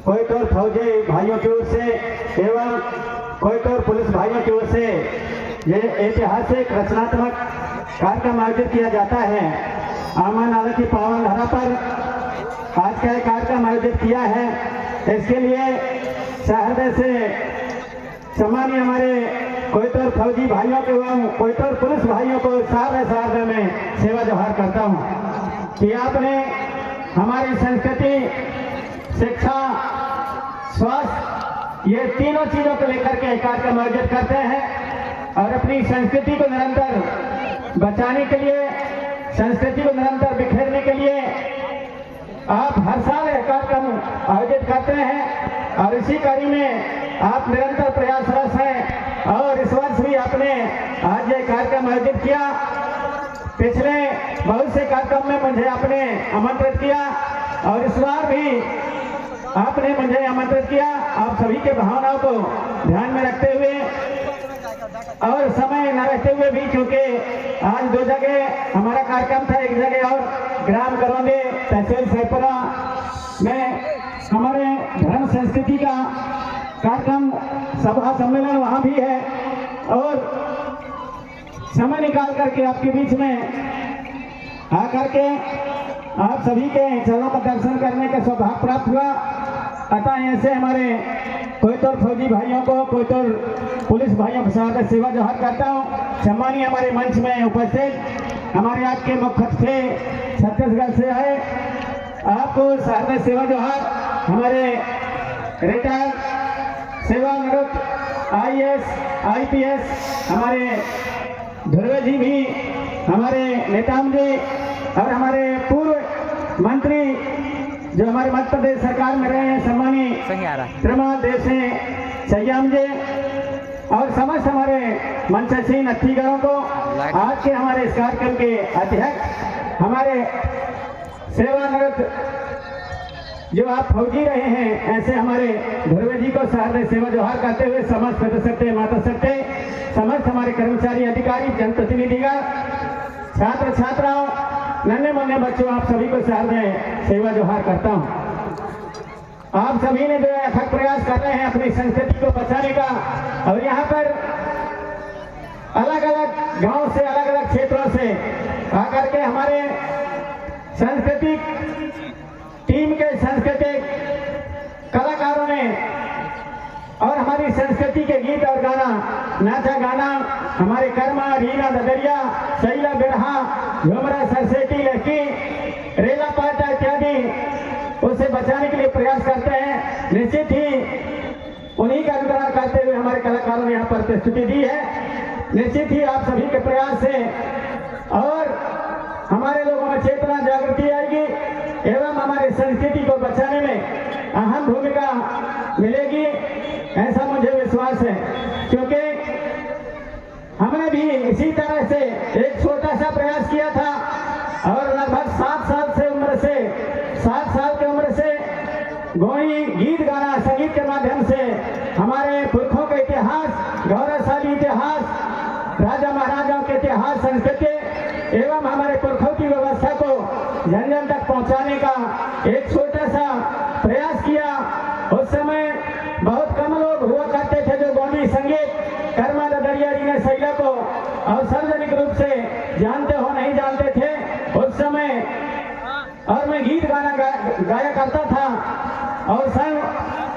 कोयटोर फौजी भाइयों की ओर से एवं कोयटोर पुलिस भाइयों की ओर से ये ऐतिहासिक रचनात्मक कार्यक्रम आयोजित किया जाता है। आमा नाला की पावन धरा पर आज का एक कार्यक्रम आयोजित किया है। इसके लिए सहृदय से सम्मानीय हमारे कोयटोर फौजी भाइयों के एवं कोयटोर पुलिस भाइयों को सादर में सेवा जोहार करता हूँ कि आपने हमारी संस्कृति, शिक्षा, स्वास्थ्य ये तीनों चीजों को लेकर के कार्यक्रम आयोजित करते हैं और अपनी संस्कृति को निरंतर बचाने के लिए, संस्कृति को निरंतर बिखेरने के लिए आप हर साल एक कार्यक्रम आयोजित करते हैं और इसी कार्य में आप निरंतर प्रयासरत हैं और इस वर्ष भी आपने आज ये कार्यक्रम आयोजित किया। पिछले बहुत से कार्यक्रम में मुझे आपने आमंत्रित किया और इस बार भी आपने मुझे आमंत्रित किया। आप सभी के भावनाओं को ध्यान में रखते हुए और समय न रहते हुए भी, क्योंकि आज दो जगह हमारा कार्यक्रम था, एक जगह और ग्राम करौंदे तहसील सैपुरा में हमारे धर्म संस्कृति का कार्यक्रम सभा सम्मेलन वहाँ भी है और समय निकाल करके आपके बीच में आकर के आप सभी के चरणों का दर्शन करने का सौभाग्य प्राप्त हुआ। अतः ऐसे हमारे कोयटोर फौजी भाइयों को, कोयटोर पुलिस भाइयों के साथ सेवा जोहार करता हूँ। सम्मानीय हमारे मंच में उपस्थित हमारे आज के मुख्य अतिथि छत्तीसगढ़ से आए, आपको सहृदय सेवा जोहार। हमारे रिटायर्ड सेवानिवृत्त IAS IPS हमारे ध्रुव जी भी, हमारे नेताम जी और हमारे पूर्व मंत्री जो हमारे मध्य प्रदेश सरकार में रहे हैं, सम्मानीय त्रिमाल देव सिंह सयाम जी और समस्त हमारे मंचसीन अतिथिगणों को, आज के हमारे इस कार्यक्रम के अध्यक्ष हमारे सेवानिवृत्त जो आप फौजी रहे हैं, ऐसे हमारे ध्रुव जी को सहृदय सेवा जोहार करते हुए समस्त सदस्य माता सकते समस्त हमारे कर्मचारी, अधिकारी, जनप्रतिनिधिगण, छात्र छात्राओं, नन्हे मुन्ने बच्चों, आप सभी को सहृदय सेवा जोहार करता हूँ। आप सभी ने जो अथक प्रयास कर रहे हैं अपनी संस्कृति को बचाने का और यहाँ पर अलग अलग गांव से, अलग अलग क्षेत्रों से आकर के हमारे सांस्कृतिक टीम के सांस्कृतिक कलाकारों ने और हमारी संस्कृति के गीत और गाना, नाचा गाना, हमारे कर्मा, रीना ददरिया, शैला बिरहा, झुमरा, सरसेटी, लड़की, रेला पाटा इत्यादि उसे बचाने के लिए प्रयास करते हैं। निश्चित ही उन्हीं का अनुकरण करते हुए हमारे कलाकारों ने यहाँ पर प्रस्तुति दी है। निश्चित ही आप सभी के प्रयास से और हमारे लोगों में चेतना जागृति आएगी एवं हमारी संस्कृति को बचाने में अहम भूमिका मिलेगी, ऐसा मुझे विश्वास है। क्योंकि हमने भी इसी तरह से एक छोटा सा प्रयास किया था और लगभग 7 साल की उम्र से गोई गीत गाना, संगीत के माध्यम से हमारे पुरखों का इतिहास, गौरवशाली इतिहास, राजा महाराजाओं के इतिहास, संस्कृति एवं हमारे पुरखों की व्यवस्था को जन जन तक पहुंचाने का एक छोटा सा प्रयास किया। उस समय बहुत कम लोग हुआ करते थे जो गोंडी संगीत, कर्मा ददरिया, रीना शैला को और सार्वजनिक रूप से जानते हो नहीं जानते थे उस समय। और मैं गीत गाना गाया करता था और सन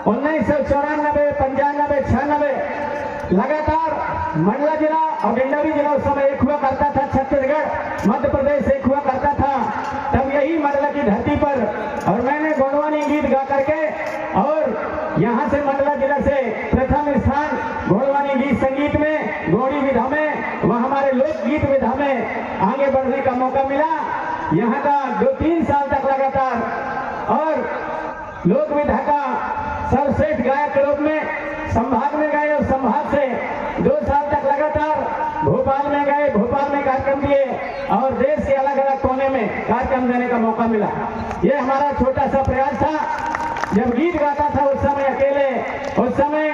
1994, 95, 96 लगातार मंडला जिला और डिंडौरी जिला उस समय एक हुआ करता था, छत्तीसगढ़ मध्य प्रदेश एक हुआ करता था। तब यही मंडला की धरती पर और मैंने गोंडवानी गीत गा करके और यहाँ से मंडला जिला से प्रथम स्थान गोंडवानी गीत संगीत में, गोंडी विधा में, वह हमारे लोकगीत विधा में आगे बढ़ने का मौका मिला। यहाँ का 2-3 साल तक लगातार और लोक विधा का सर्वश्रेष्ठ गायक के रूप में संभाग में गए और संभाग से 2 साल तक लगातार भोपाल में गए, भोपाल में कार्यक्रम दिए और देश के अलग अलग कोने में कार्यक्रम देने का मौका मिला। ये हमारा छोटा सा प्रयास था। जब गीत गाता था उस समय अकेले, उस समय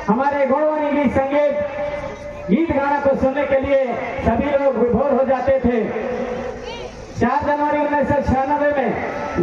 हमारे गोंडवानी गीत संगीत गीत गाना को सुनने के लिए सभी लोग विभोर हो जाते थे। 4 जनवरी 1996 में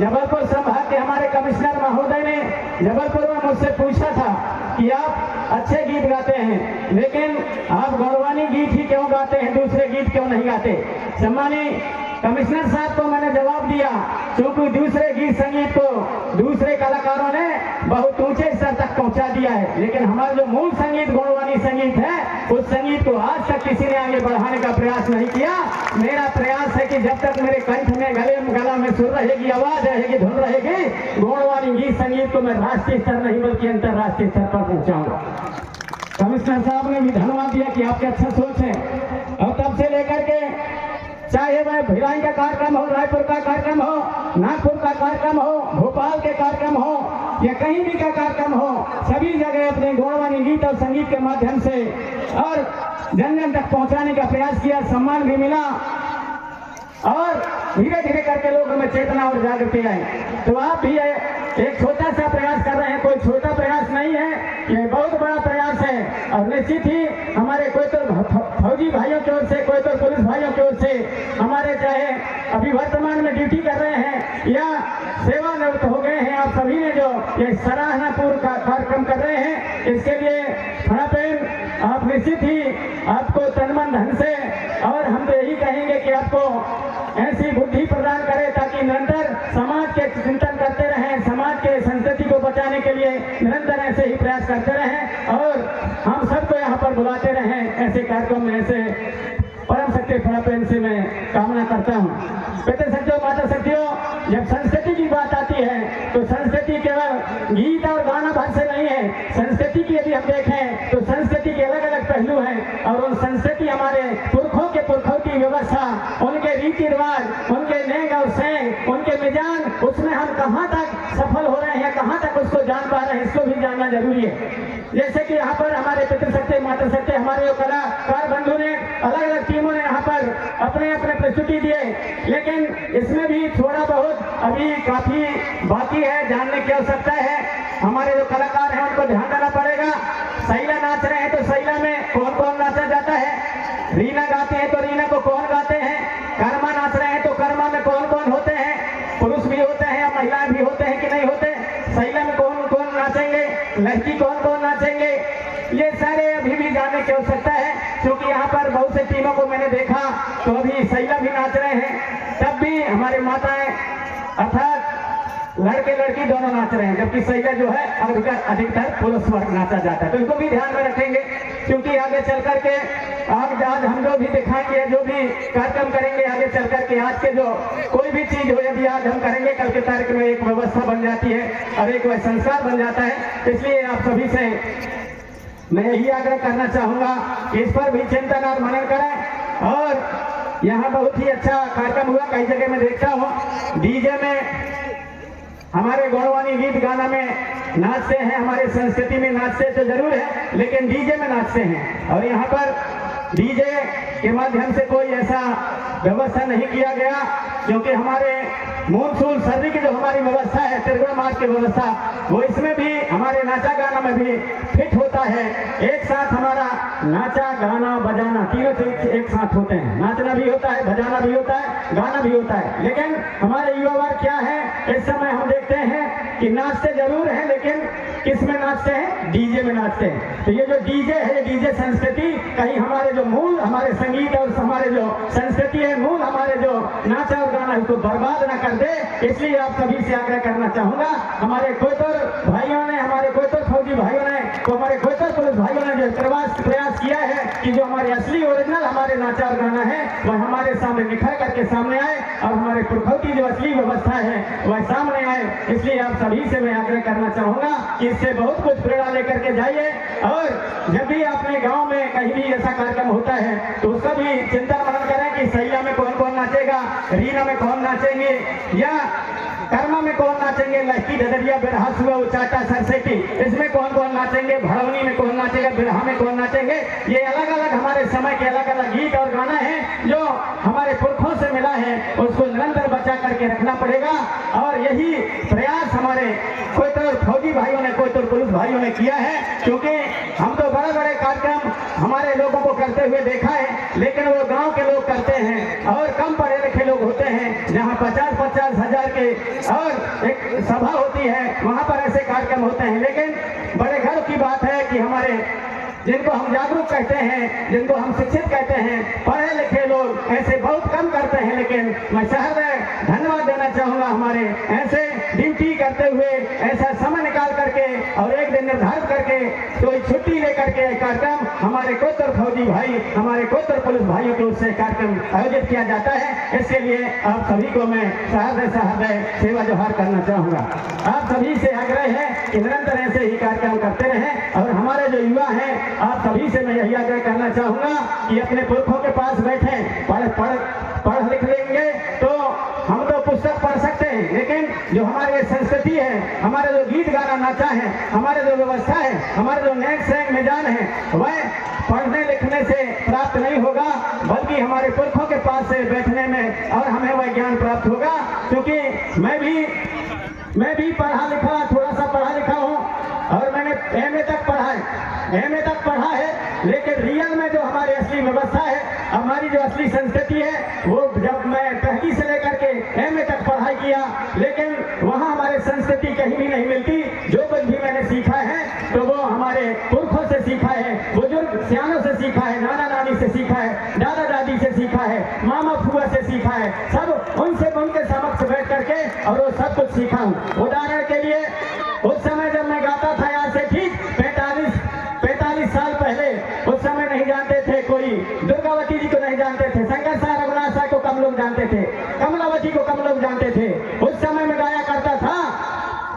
जबलपुर संभाग के हमारे कमिश्नर महोदय ने जबलपुर में मुझसे पूछा था कि आप अच्छे गीत गाते हैं, लेकिन आप गौरवानी गीत ही क्यों गाते हैं, दूसरे गीत क्यों नहीं गाते। सम्मानित कमिश्नर साहब को मैंने जवाब दिया, क्योंकि दूसरे गीत संगीत को दूसरे कलाकारों ने बहुत ऊंचे स्तर तक पहुंचा दिया है, लेकिन हमारा जो मूल संगीत गौरवानी संगीत है, उस संगीत को आज तक किसी ने आगे बढ़ाने का प्रयास नहीं किया। मेरा प्रयास है कि जब तक मेरे कंठ में गला में सुर रहेगी, आवाज रहेगी, धुन रहेगी, गौरवानी गीत संगीत को मैं राष्ट्रीय स्तर नहीं बल्कि अंतर्राष्ट्रीय स्तर पर पहुंचाऊंगा। कमिश्नर साहब ने भी धन्यवाद दिया कि आपकी अच्छा सोच है, और तब से लेकर के चाहे वह भिलाई का कार्यक्रम हो, रायपुर का कार्यक्रम हो, नागपुर का कार्यक्रम हो, भोपाल के कार्यक्रम हो या कहीं भी का कार्यक्रम हो, सभी जगह अपने गौरवानी गीत और संगीत के माध्यम से और जन जन तक पहुंचाने का प्रयास किया, सम्मान भी मिला और धीरे धीरे करके लोगों में चेतना और जागृति आई। तो आप भी एक छोटा सा प्रयास कर रहे हैं, कोई छोटा प्रयास नहीं है, ये बहुत बड़ा प्रयास है। और निश्चित ही हमारे कोई तो फौजी भाइयों की ओर से, कोई तो पुलिस भाइयों की ओर से, हमारे चाहे अभी वर्तमान में ड्यूटी कर रहे हैं या सेवानिवृत्त हो गए हैं, आप सभी ने जो ये सराहनापूर्ण कार्यक्रम कर रहे हैं, इसके लिए आप निश्चित ही आपको तन मन धन से, और हम तो यही कहेंगे कि आपको ऐसी बुद्धि प्रदान करे ताकि निरंतर समाज के चिंतन करते रहें, समाज के संस्कृति को बचाने के लिए निरंतर ऐसे ही प्रयास करते रहें और हम सबको यहाँ पर बुलाते रहें ऐसे कार्यक्रम में। ऐसे परम शक्ति फलापेन से मैं कामना करता हूँ। पितृ शक्तियों, माता शक्तियों, जब संस्कृति की बात आती है तो संस्कृति केवल गीत और गाना भर से नहीं है। संस्कृति की यदि हम देखें तो संस्कृति के अलग अलग पहलू हैं और उन संस्कृति हमारे पुरखों की व्यवस्था, उनके रीति रिवाज, उनके नेंग और सेंग, उनके मिजान, उसमें हम कहाँ तक सफल हो रहे हैं, कहाँ तक उसको जान पा रहे हैं, इसको भी जानना जरूरी है। जैसे कि यहाँ पर हमारे पितृशक्ति, मातृशक्ति, हमारे जो कलाकार बंधु ने, अलग अलग टीमों ने यहाँ पर अपने अपने प्रस्तुति दिए, लेकिन इसमें भी थोड़ा बहुत अभी काफी बाकी है, जानने की आवश्यकता है। हमारे जो कलाकार हैं उनको ध्यान देना पड़ेगा। सैला नाच रहे हैं तो सैला में कौन कौन नाचा जाता है, रीना गाते हैं तो रीना को कौन गाते हैं, कर्मा नाच रहे हैं तो कर्मा में कौन कौन होते हैं, पुरुष भी होते हैं या महिलाएं भी होते हैं कि नहीं होते, सैला में कौन कौन नाचेंगे, लड़की कौन कौन नाचेंगे, ये सारे अभी भी जानने की आवश्यकता है। क्योंकि यहाँ पर बहुत से टीमों को मैंने देखा तो अभी सैला भी नाच रहे हैं, तब भी हमारे माताएं अर्थात लड़के लड़की दोनों नाच रहे हैं, जबकि सैला जो है अधिकतर पुरुष वर्ग नाचा जाता है। तो इनको भी ध्यान में रखेंगे, क्योंकि आगे चल करके आज हम जो भी दिखाएंगे, जो भी कार्यक्रम करेंगे, आगे चल करके आज के जो कोई भी चीज हो, यदि आज हम करेंगे, कल के तारीख में एक व्यवस्था बन जाती है और एक वह संस्कार बन जाता है। इसलिए आप सभी से मैं यही आग्रह करना चाहूंगा कि इस पर भी चिंतन और मनन करें। और यहाँ बहुत ही अच्छा कार्यक्रम हुआ, कई जगह मैं देखता हूँ डीजे में हमारे गौरवानी गीत गाना में नाचते हैं, हमारे संस्कृति में नाचते तो जरूर है, लेकिन डीजे में नाचते हैं। और यहाँ पर डीजे के माध्यम से कोई ऐसा व्यवस्था नहीं किया गया, क्योंकि हमारे मूनसून सर्दी की जो हमारी व्यवस्था है, त्रिगुण मार्ग की व्यवस्था, वो इसमें भी हमारे नाचा गाना में भी फिट होता है। एक साथ हमारा नाचा गाना बजाना तीनों चीज एक साथ होते हैं, नाचना भी होता है, बजाना भी होता है, गाना भी होता है। लेकिन हमारे युवा वर्ग क्या है, इस समय हम देखते हैं कि नाचते जरूर हैं, लेकिन किस में नाचते हैं, डीजे में नाचते हैं। तो ये जो डीजे है, ये डीजे संस्कृति कहीं हमारे जो मूल हमारे संगीत और हमारे जो संस्कृति है, मूल हमारे जो नाचा और गाना, इसको बर्बाद न कर दे। इसलिए आप सभी से आग्रह करना चाहूंगा, हमारे कोयतर भाइयों ने, हमारे कोयतर फौजी भाइयों ने, तो हमारे कोयतर पुलिस भाइयों ने जो प्रयास किया है कि जो हमारे असली ओरिजिनल हमारे नाचा और गाना है वह हमारे सामने निखर करके सामने आए और हमारे पुरखों की जो असली व्यवस्था है वह सामने आए। इसलिए आप सभी से मैं आग्रह करना चाहूंगा कि इससे बहुत कुछ प्रेरणा लेकर के जाइए, और जब भी अपने गांव में कहीं भी ऐसा कार्यक्रम होता है तो उसका भी चिंतन मनन करें कि सैया में कौन कौन नाचेगा, रीना में कौन नाचेंगे या कर्मा में कौन नाचेंगे, लड़की डडरिया बिरहा सुबह उचाटा सरसेटी, इसमें कौन कौन नाचेंगे, भड़वनी में कौन नाचेगा, बिरहा में कौन नाचेंगे। ये अलग अलग हमारे समय के अलग अलग गीत और गाना है जो हमारे पुरखों से मिला है, उसको निरंतर बचा करके रखना पड़ेगा। और यही प्रयास हमारे कोयतर फौजी भाइयों ने, कोयतर पुलिस भाइयों ने किया है, क्योंकि हम तो बड़े बड़े कार्यक्रम हमारे लोगों को करते हुए देखा है, लेकिन वो गांव के लोग करते हैं और कम पढ़े लिखे लोग होते हैं, जहां 50-50 हजार के और एक सभा होती होती है वहाँ पर ऐसे कार्यक्रम होते हैं, लेकिन बड़े गर्व की बात है कि हमारे जिनको हम जागरूक कहते हैं, जिनको हम शिक्षित कहते हैं, पढ़े लिखे लोग ऐसे बहुत कम करते हैं। लेकिन मैं शहर में धन्यवाद देना चाहूँगा हमारे ऐसे ड्यूटी करते हुए ऐसा समय निकाल करके और एक दिन निर्धारित करके कोई छुट्टी लेकर के कार्यक्रम हमारे कोतर फौजी भाई, हमारे कोतर पुलिस भाइयों के उससे कार्यक्रम आयोजित किया जाता है। इसके लिए आप सभी को मैं सहृदय सेवा जोहार करना चाहूँगा। आप सभी से आग्रह है कि निरंतर ऐसे ही कार्यक्रम करते रहें और हमारे जो युवा हैं आप सभी से मैं यही आग्रह करना चाहूँगा कि अपने पुरखों के पास बैठें, पढ़ लिख लेंगे तो हम तो पुस्तक पढ़ सकते हैं, लेकिन जो हमारी संस्कृति है, हमारे जो गीत गाना नाचा है, हमारे जो व्यवस्था है, हमारे जो नेक सेंग मिजान है, वह पढ़ने लिखने से प्राप्त नहीं होगा, बल्कि हमारे पुरखों के पास से बैठने में और हमें वह ज्ञान प्राप्त होगा। क्योंकि मैं भी पढ़ा लिखा, थोड़ा सा पढ़ा लिखा हूँ और मैंने एमए तक पढ़ा है, लेकिन रियल में जो हमारी असली व्यवस्था है, हमारी जो असली संस्कृति है, वो जब मैं पहली से लेकर के एमए तक पढ़ाई किया, लेकिन वहाँ हमारे संस्कृति कहीं भी नहीं मिलती। जो कुछ भी मैंने सीखा है तो वो हमारे पुरखों से सीखा है, बुजुर्ग सियानों से सीखा है, नाना नानी से सीखा है, दादा दादी से सीखा है, मामा फुआ से सीखा है, सब उनके समक्ष बैठ करके और वो सब कुछ सीखा हूँ। उदाहरण के लिए उस समय जब मैं गाता था, आज से ठीक 45 साल पहले, उस समय नहीं जानते थे, कोई दुर्गावती जी को नहीं जानते थे, शंकर साहब रघुनाथ साहब को कम लोग जानते थे, कमलावती को कम लोग जानते थे। उस समय में गाया करता था,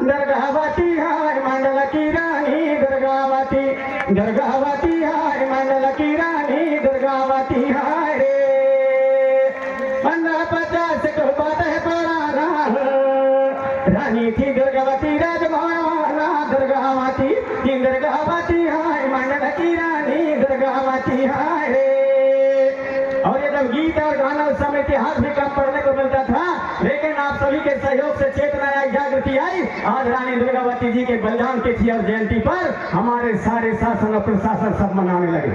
दुर्गावती हाय मंडल की रानी, दुर्गावती हाय मंडल की रानी, दुर्गावती हाय रे 1550 को बात है पुराना, रानी थी दुर्गावती राजमाना, दुर्गावती हाय मंडल की रानी, दुर्गावती हाय रे। और ये जब गीत और गाना उस समय इतिहास भी कम पढ़ने को मिलता था, लेकिन आप सभी के सहयोग से चेतना आई, जागृति आई। आज रानी दुर्गावती जी के बलिदान तिथि और जयंती पर हमारे सारे शासन और प्रशासन सब मनाने लगे।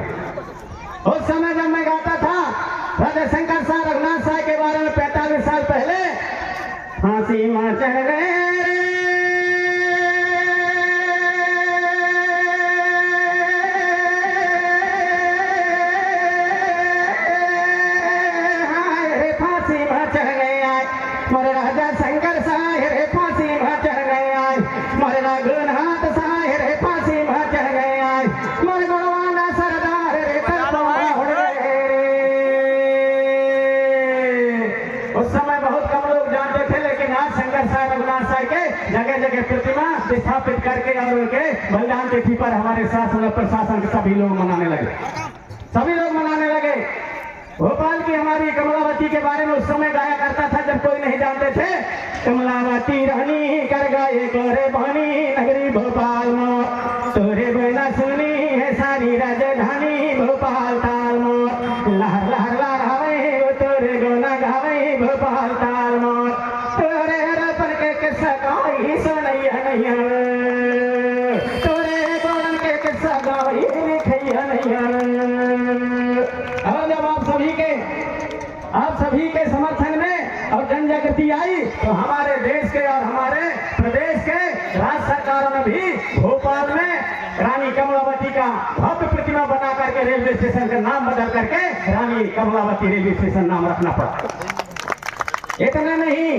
उस समय जब मैं गाता था राजा शंकर साहब रघुनाथ साहब के बारे में 45 साल पहले, फांसी मां चढ़ गए मोरे राजा शंकर साहब रे, फांसी में चढ़ गए आए, मोरे रघुनाथ साहब रे, फांसी में चढ़ गए आए, मोरे गुणवाना सरदार रे, उड़ गए रे। उस समय बहुत कम लोग जानते थे, लेकिन आज शंकर साहब रघुनाथ साहब के जगह जगह प्रतिमा स्थापित करके और उनके बलिदान तिथि पर हमारे शासन और प्रशासन के सभी लोग मनाने लगे। भोपाल की हमारी कमलावती के बारे में उस समय गाया करता था जब कोई नहीं जानते थे। कमलावती रानी कर गाये गोरे बहनी, नगरी भोपाल मोर, तोरे बिना सुनी है सारी राजधानी, भोपाल ताल मोर, लहर लहर लहरावे वो तोरे गोना गावे, भोपाल ताल मोर, तोरे रपन के किस्सा गाई सुनैया नैया, तोरे गोरन के किस्सा गाई लिखैया नैया। और जब आप सभी के समर्थन में और जन जागृति आई तो हमारे देश के और हमारे प्रदेश के राज्य सरकारों ने भी भोपाल में रानी कमलावती का भव्य प्रतिमा बना करके रेलवे स्टेशन का नाम बदल करके रानी कमलावती रेलवे स्टेशन नाम रखना पड़ा। इतना नहीं,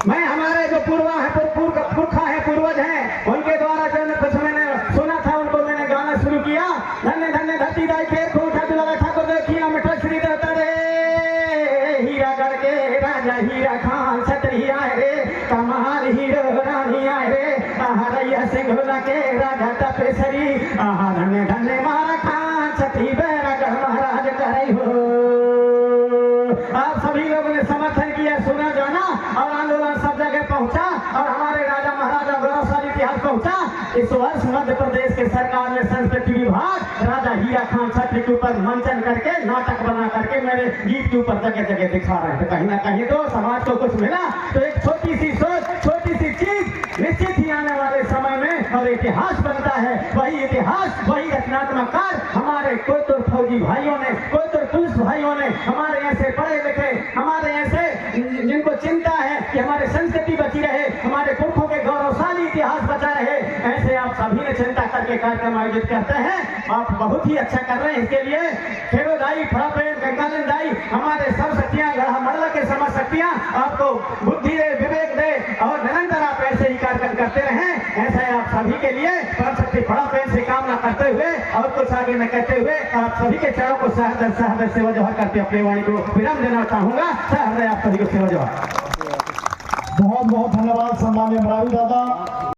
मैं हमारे जो पुरखा है, पूर्वज हैं, उनके द्वारा जो कुछ मैंने सुना था, उनको मैंने गाना शुरू किया। धन्य धन्य धरती दाई फेर को उठा दुलारा ठाकुर देखिया मिठा श्री देवता रे, हीरा गढ़ के राजा हीरा खान छतरी आए रे, कमाल हीरो रानी आए रे, रैया सिंघोला के राजा तपेसरी, धन्य धन्य मारा खान छतरी बैरागढ़ महाराज करे हो। आप सभी लोगों ने समर्थन किया, सुना जाना और आंदोलन सब जगह पहुंचा और हमारे राजा महाराजा गौरवशाली इतिहास पहुंचा। इस वर्ष मध्य प्रदेश के सरकार ने संस्कृति विभाग राजा हीरा खान छत्री के ऊपर मंचन करके नाटक बना करके मेरे गीत के ऊपर जगह जगह दिखा रहे थे। कहीं ना कहीं तो समाज को कुछ मिला, तो एक छोटी सी सोच, छोटी सी चीज निश्चित ही आने वाले समय में और इतिहास बनता है। वही इतिहास, वही रचनात्मक कार्य हमारे कोतुर फौजी भाइयों ने, कोतुर पुलिस भाइयों ने, हमारे ऐसे पढ़े लिखे, हमारे ऐसे जिनको चिंता है कि हमारे संस्कृति बची रहे, हमारे पुरखों के गौरवशाली इतिहास बचा रहे, ऐसे आप सभी ने चिंता करके कार्यक्रम आयोजित करते हैं। आप बहुत ही अच्छा कर रहे हैं। इसके लिए खेरो दाई, फड़ापेड़, गंगानंद दाई, हमारे सब शक्तियां, गढ़ा मंडला के समस्त शक्तियां आपको बुद्धि दे, विवेक दे और निरंतर आप ऐसे ही कार्यक्रम करते रहें। ऐसा आप सभी के लिए परम शक्ति फड़ापेड़ से कामना करते हुए और कुछ आगे में कहते हुए आप सभी के चरणों को सहृदय सेवा जोहार करते अपने वाणी को विराम देना चाहूंगा। सहृदय आप सभी को सेवा जोहार। बहुत बहुत धन्यवाद सम्माननीय मरावी दादा।